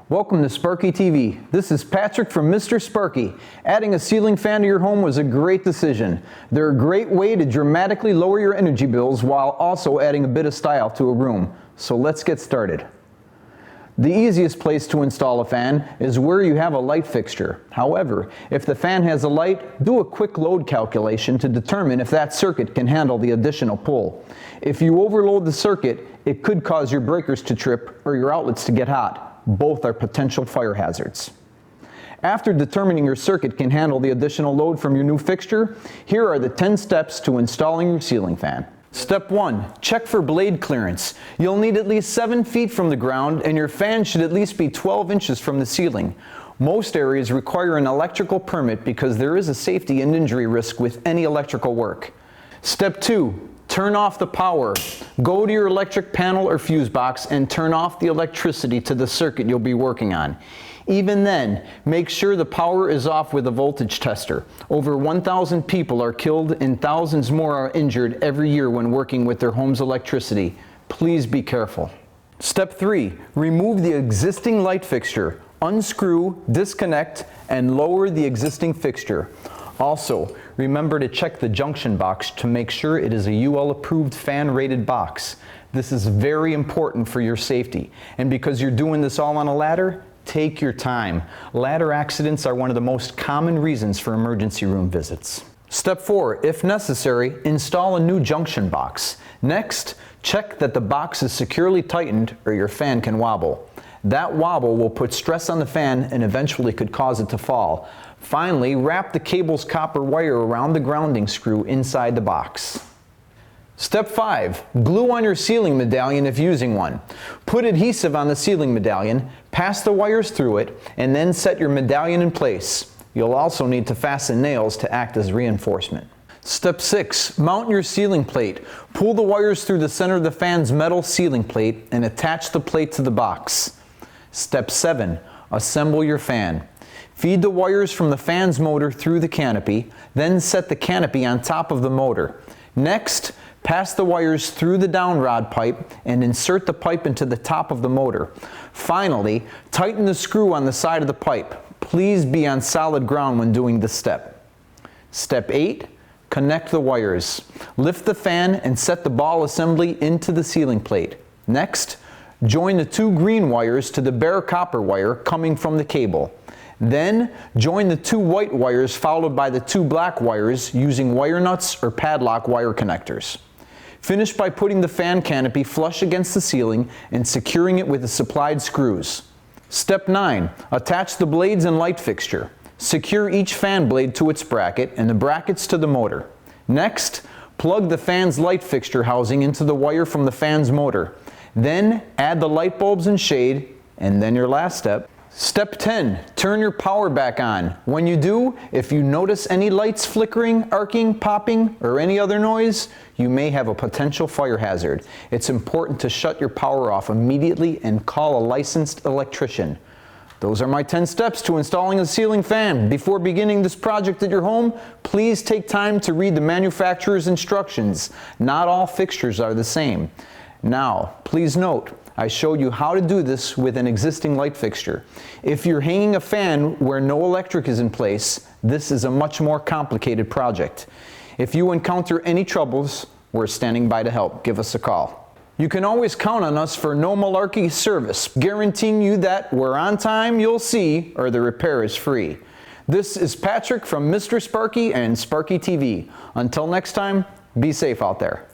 Welcome to Sparky TV. This is Patrick from Mr. Sparky. Adding a ceiling fan to your home was a great decision. They're a great way to dramatically lower your energy bills while also adding a bit of style to a room. So let's get started. The easiest place to install a fan is where you have a light fixture. However, if the fan has a light, do a quick load calculation to determine if that circuit can handle the additional pull. If you overload the circuit, it could cause your breakers to trip or your outlets to get hot. Both are potential fire hazards. After determining your circuit can handle the additional load from your new fixture, here are the 10 steps to installing your ceiling fan. Step 1. Check for blade clearance. You'll need at least 7 feet from the ground and your fan should at least be 12 inches from the ceiling. Most areas require an electrical permit because there is a safety and injury risk with any electrical work. Step 2. Turn off the power. Go to your electric panel or fuse box and turn off the electricity to the circuit you'll be working on. Even then, make sure the power is off with a voltage tester. Over 1,000 people are killed and thousands more are injured every year when working with their home's electricity. Please be careful. Step 3. Remove the existing light fixture. Unscrew, disconnect, and lower the existing fixture. Also, remember to check the junction box to make sure it is a UL approved fan rated box. This is very important for your safety. And because you're doing this all on a ladder, take your time. Ladder accidents are one of the most common reasons for emergency room visits. Step 4. If necessary, install a new junction box. Next, check that the box is securely tightened or your fan can wobble. That wobble will put stress on the fan and eventually could cause it to fall. Finally, wrap the cable's copper wire around the grounding screw inside the box. Step 5. Glue on your ceiling medallion if using one. Put adhesive on the ceiling medallion, pass the wires through it, and then set your medallion in place. You'll also need to fasten nails to act as reinforcement. Step 6. Mount your ceiling plate. Pull the wires through the center of the fan's metal ceiling plate and attach the plate to the box. Step 7. Assemble your fan. Feed the wires from the fan's motor through the canopy, then set the canopy on top of the motor. Next, pass the wires through the down rod pipe and insert the pipe into the top of the motor. Finally, tighten the screw on the side of the pipe. Please be on solid ground when doing this step. Step 8. Connect the wires. Lift the fan and set the ball assembly into the ceiling plate. Next, join the 2 green wires to the bare copper wire coming from the cable. Then, join the 2 white wires followed by the 2 black wires using wire nuts or padlock wire connectors. Finish by putting the fan canopy flush against the ceiling and securing it with the supplied screws. Step 9. Attach the blades and light fixture. Secure each fan blade to its bracket and the brackets to the motor. Next, plug the fan's light fixture housing into the wire from the fan's motor. Then, add the light bulbs and shade, and then your last step. Step 10. Turn your power back on. When you do, if you notice any lights flickering, arcing, popping, or any other noise, you may have a potential fire hazard. It's important to shut your power off immediately and call a licensed electrician. Those are my 10 steps to installing a ceiling fan. Before beginning this project at your home, please take time to read the manufacturer's instructions. Not all fixtures are the same. Now, please note, I showed you how to do this with an existing light fixture. If you're hanging a fan where no electric is in place, this is a much more complicated project. If you encounter any troubles, we're standing by to help. Give us a call. You can always count on us for no malarkey service, guaranteeing you that we're on time, you'll see, or the repair is free. This is Patrick from Mr. Sparky and Sparky TV. Until next time, be safe out there.